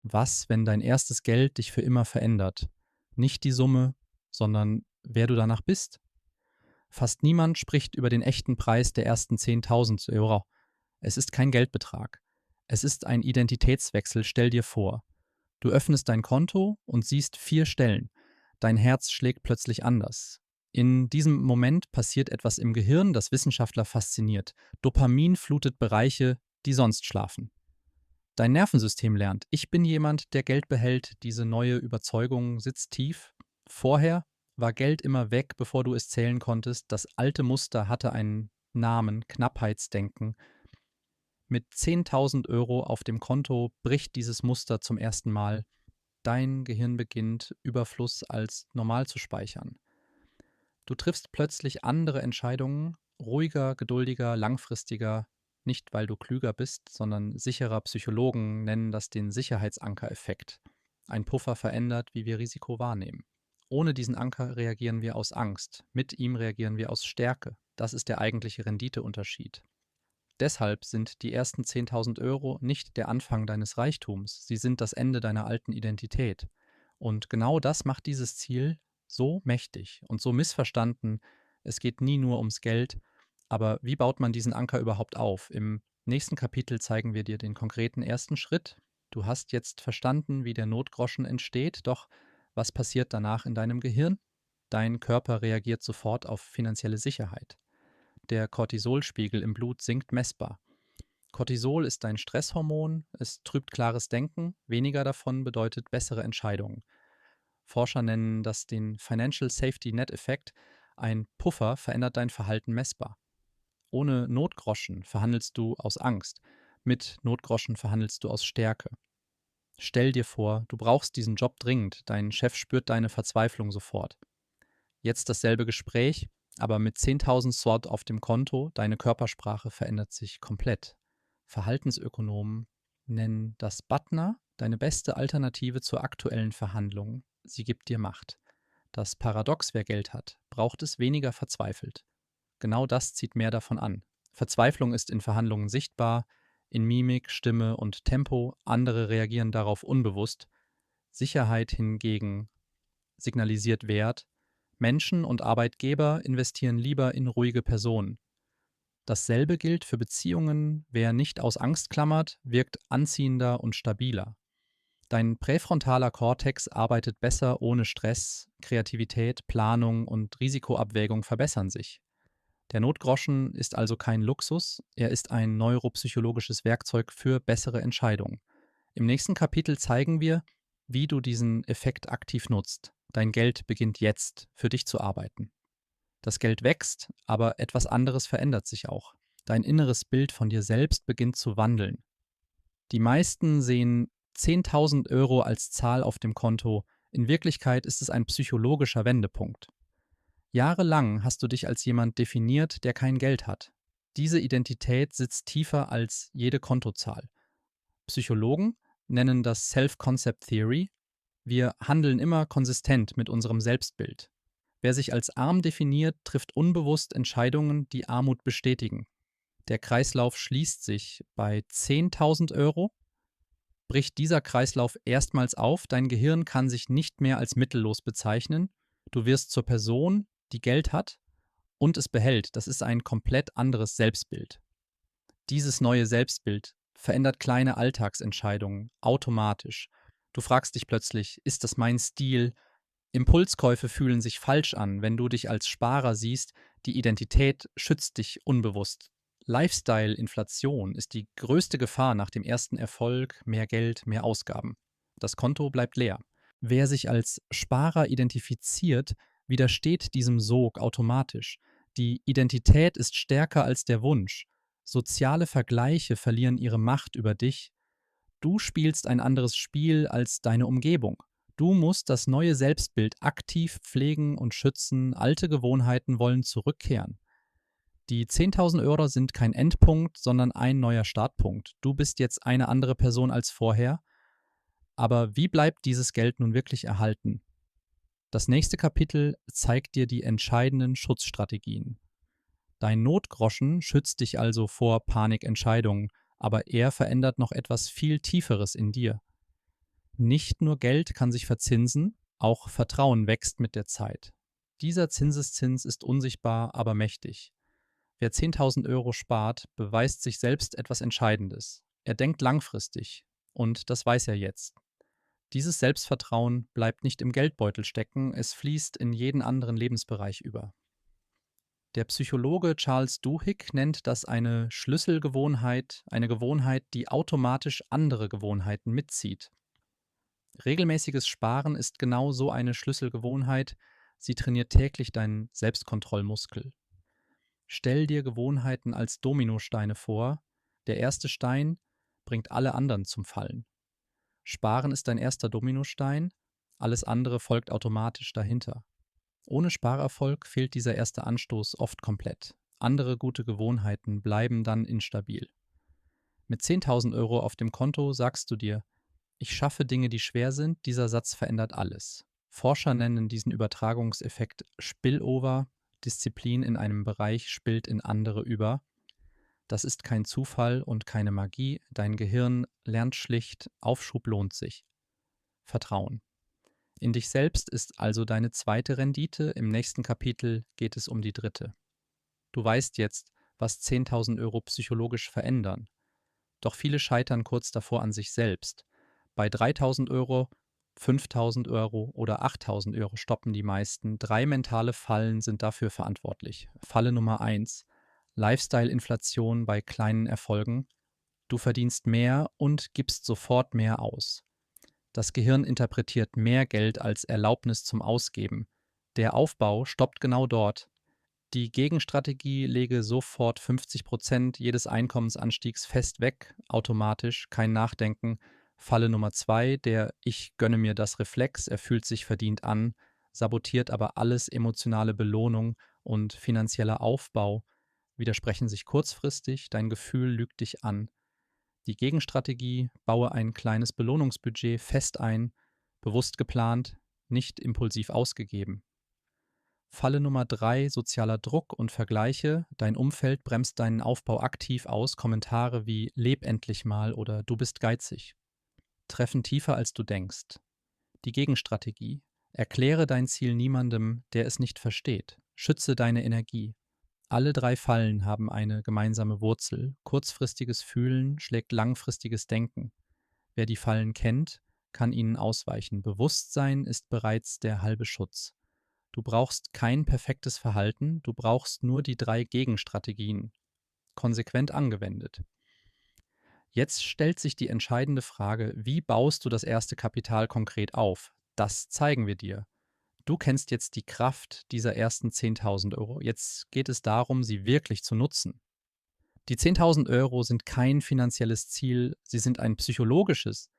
Was, wenn dein erstes Geld dich für immer verändert? Nicht die Summe, sondern wer du danach bist. Fast niemand spricht über den echten Preis der ersten 10.000 Euro. Es ist kein Geldbetrag. Es ist ein Identitätswechsel, stell dir vor. Du öffnest dein Konto und siehst 4 Stellen. Dein Herz schlägt plötzlich anders. In diesem Moment passiert etwas im Gehirn, das Wissenschaftler fasziniert. Dopamin flutet Bereiche, die sonst schlafen. Dein Nervensystem lernt, ich bin jemand, der Geld behält, diese neue Überzeugung sitzt tief. Vorher war Geld immer weg, bevor du es zählen konntest. Das alte Muster hatte einen Namen, Knappheitsdenken. Mit 10.000 Euro auf dem Konto bricht dieses Muster zum ersten Mal. Dein Gehirn beginnt, Überfluss als normal zu speichern. Du triffst plötzlich andere Entscheidungen, ruhiger, geduldiger, langfristiger, nicht weil du klüger bist, sondern sicherer. Psychologen nennen das den Sicherheitsankereffekt. Ein Puffer verändert, wie wir Risiko wahrnehmen. Ohne diesen Anker reagieren wir aus Angst, mit ihm reagieren wir aus Stärke. Das ist der eigentliche Renditeunterschied. Deshalb sind die ersten 10.000 Euro nicht der Anfang deines Reichtums, sie sind das Ende deiner alten Identität. Und genau das macht dieses Ziel so mächtig und so missverstanden. Es geht nie nur ums Geld, aber wie baut man diesen Anker überhaupt auf? Im nächsten Kapitel zeigen wir dir den konkreten ersten Schritt. Du hast jetzt verstanden, wie der Notgroschen entsteht, doch was passiert danach in deinem Gehirn? Dein Körper reagiert sofort auf finanzielle Sicherheit. Der Cortisolspiegel im Blut sinkt messbar. Cortisol ist ein Stresshormon, es trübt klares Denken, weniger davon bedeutet bessere Entscheidungen. Forscher nennen das den Financial Safety Net Effekt. Ein Puffer verändert dein Verhalten messbar. Ohne Notgroschen verhandelst du aus Angst. Mit Notgroschen verhandelst du aus Stärke. Stell dir vor, du brauchst diesen Job dringend. Dein Chef spürt deine Verzweiflung sofort. Jetzt dasselbe Gespräch, aber mit 10.000 SWOT auf dem Konto. Deine Körpersprache verändert sich komplett. Verhaltensökonomen nennen das BATNA deine beste Alternative zur aktuellen Verhandlung. Sie gibt dir Macht. Das Paradox, wer Geld hat, braucht es weniger verzweifelt. Genau das zieht mehr davon an. Verzweiflung ist in Verhandlungen sichtbar, in Mimik, Stimme und Tempo, andere reagieren darauf unbewusst. Sicherheit hingegen signalisiert Wert. Menschen und Arbeitgeber investieren lieber in ruhige Personen. Dasselbe gilt für Beziehungen. Wer nicht aus Angst klammert, wirkt anziehender und stabiler. Dein präfrontaler Kortex arbeitet besser ohne Stress, Kreativität, Planung und Risikoabwägung verbessern sich. Der Notgroschen ist also kein Luxus, er ist ein neuropsychologisches Werkzeug für bessere Entscheidungen. Im nächsten Kapitel zeigen wir, wie du diesen Effekt aktiv nutzt. Dein Geld beginnt jetzt, für dich zu arbeiten. Das Geld wächst, aber etwas anderes verändert sich auch. Dein inneres Bild von dir selbst beginnt zu wandeln. Die meisten sehen 10.000 Euro als Zahl auf dem Konto. In Wirklichkeit ist es ein psychologischer Wendepunkt. Jahrelang hast du dich als jemand definiert, der kein Geld hat. Diese Identität sitzt tiefer als jede Kontozahl. Psychologen nennen das Self-Concept Theory. Wir handeln immer konsistent mit unserem Selbstbild. Wer sich als arm definiert, trifft unbewusst Entscheidungen, die Armut bestätigen. Der Kreislauf schließt sich bei 10.000 Euro. Bricht dieser Kreislauf erstmals auf, dein Gehirn kann sich nicht mehr als mittellos bezeichnen. Du wirst zur Person, die Geld hat und es behält. Das ist ein komplett anderes Selbstbild. Dieses neue Selbstbild verändert kleine Alltagsentscheidungen automatisch. Du fragst dich plötzlich, ist das mein Stil? Impulskäufe fühlen sich falsch an, wenn du dich als Sparer siehst. Die Identität schützt dich unbewusst. Lifestyle-Inflation ist die größte Gefahr nach dem ersten Erfolg, mehr Geld, mehr Ausgaben. Das Konto bleibt leer. Wer sich als Sparer identifiziert, widersteht diesem Sog automatisch. Die Identität ist stärker als der Wunsch. Soziale Vergleiche verlieren ihre Macht über dich. Du spielst ein anderes Spiel als deine Umgebung. Du musst das neue Selbstbild aktiv pflegen und schützen. Alte Gewohnheiten wollen zurückkehren. Die 10.000 Euro sind kein Endpunkt, sondern ein neuer Startpunkt. Du bist jetzt eine andere Person als vorher. Aber wie bleibt dieses Geld nun wirklich erhalten? Das nächste Kapitel zeigt dir die entscheidenden Schutzstrategien. Dein Notgroschen schützt dich also vor Panikentscheidungen, aber er verändert noch etwas viel Tieferes in dir. Nicht nur Geld kann sich verzinsen, auch Vertrauen wächst mit der Zeit. Dieser Zinseszins ist unsichtbar, aber mächtig. Wer 10.000 Euro spart, beweist sich selbst etwas Entscheidendes. Er denkt langfristig und das weiß er jetzt. Dieses Selbstvertrauen bleibt nicht im Geldbeutel stecken, es fließt in jeden anderen Lebensbereich über. Der Psychologe Charles Duhigg nennt das eine Schlüsselgewohnheit, eine Gewohnheit, die automatisch andere Gewohnheiten mitzieht. Regelmäßiges Sparen ist genau so eine Schlüsselgewohnheit, sie trainiert täglich deinen Selbstkontrollmuskel. Stell dir Gewohnheiten als Dominosteine vor, der erste Stein bringt alle anderen zum Fallen. Sparen ist dein erster Dominostein, alles andere folgt automatisch dahinter. Ohne Sparerfolg fehlt dieser erste Anstoß oft komplett. Andere gute Gewohnheiten bleiben dann instabil. Mit 10.000 Euro auf dem Konto sagst du dir, ich schaffe Dinge, die schwer sind, dieser Satz verändert alles. Forscher nennen diesen Übertragungseffekt Spillover, Disziplin in einem Bereich spillt in andere über. Das ist kein Zufall und keine Magie, dein Gehirn lernt schlicht, Aufschub lohnt sich. Vertrauen. In dich selbst ist also deine zweite Rendite, im nächsten Kapitel geht es um die dritte. Du weißt jetzt, was 10.000 Euro psychologisch verändern. Doch viele scheitern kurz davor an sich selbst. Bei 3.000 Euro, 5.000 Euro oder 8.000 Euro stoppen die meisten. 3 mentale Fallen sind dafür verantwortlich. Falle Nummer 1: Lifestyle-Inflation bei kleinen Erfolgen. Du verdienst mehr und gibst sofort mehr aus. Das Gehirn interpretiert mehr Geld als Erlaubnis zum Ausgeben. Der Aufbau stoppt genau dort. Die Gegenstrategie: lege sofort 50% jedes Einkommensanstiegs fest weg, automatisch, kein Nachdenken. Falle Nummer 2, der Ich gönne mir das Reflex, er fühlt sich verdient an, sabotiert aber alles. Emotionale Belohnung und finanzieller Aufbau widersprechen sich kurzfristig, dein Gefühl lügt dich an. Die Gegenstrategie: baue ein kleines Belohnungsbudget fest ein, bewusst geplant, nicht impulsiv ausgegeben. Falle Nummer 3, sozialer Druck und Vergleiche. Dein Umfeld bremst deinen Aufbau aktiv aus. Kommentare wie „Leb endlich mal“ oder „Du bist geizig“ treffen tiefer, als du denkst. Die Gegenstrategie: erkläre dein Ziel niemandem, der es nicht versteht. Schütze deine Energie. Alle 3 Fallen haben eine gemeinsame Wurzel. Kurzfristiges Fühlen schlägt langfristiges Denken. Wer die Fallen kennt, kann ihnen ausweichen. Bewusstsein ist bereits der halbe Schutz. Du brauchst kein perfektes Verhalten, du brauchst nur die 3 Gegenstrategien, konsequent angewendet. Jetzt stellt sich die entscheidende Frage: wie baust du das erste Kapital konkret auf? Das zeigen wir dir. Du kennst jetzt die Kraft dieser ersten 10.000 Euro. Jetzt geht es darum, sie wirklich zu nutzen. Die 10.000 Euro sind kein finanzielles Ziel, sie sind ein psychologisches.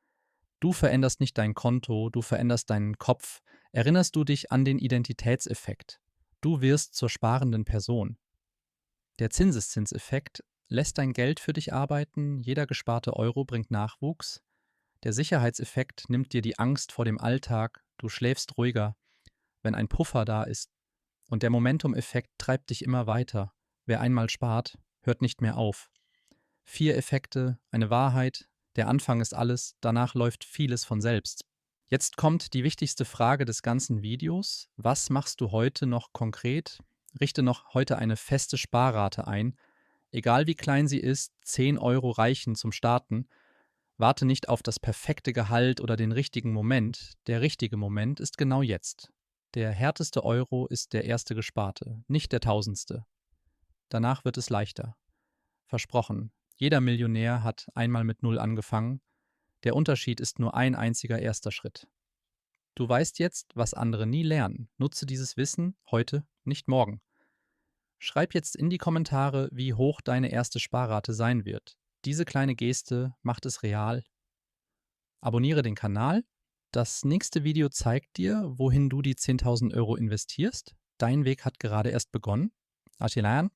Du veränderst nicht dein Konto, du veränderst deinen Kopf. Erinnerst du dich an den Identitätseffekt? Du wirst zur sparenden Person. Der Zinseszinseffekt lässt dein Geld für dich arbeiten, jeder gesparte Euro bringt Nachwuchs. Der Sicherheitseffekt nimmt dir die Angst vor dem Alltag, du schläfst ruhiger, wenn ein Puffer da ist. Und der Momentum-Effekt treibt dich immer weiter. Wer einmal spart, hört nicht mehr auf. 4 Effekte, eine Wahrheit: der Anfang ist alles, danach läuft vieles von selbst. Jetzt kommt die wichtigste Frage des ganzen Videos: Was machst du heute noch konkret? Richte noch heute eine feste Sparrate ein. Egal wie klein sie ist, 10 Euro reichen zum Starten. Warte nicht auf das perfekte Gehalt oder den richtigen Moment. Der richtige Moment ist genau jetzt. Der härteste Euro ist der erste gesparte, nicht der tausendste. Danach wird es leichter. Versprochen. Jeder Millionär hat einmal mit Null angefangen. Der Unterschied ist nur ein einziger erster Schritt. Du weißt jetzt, was andere nie lernen. Nutze dieses Wissen heute, nicht morgen. Schreib jetzt in die Kommentare, wie hoch deine erste Sparrate sein wird. Diese kleine Geste macht es real. Abonniere den Kanal. Das nächste Video zeigt dir, wohin du die 10.000 Euro investierst. Dein Weg hat gerade erst begonnen. Atilan.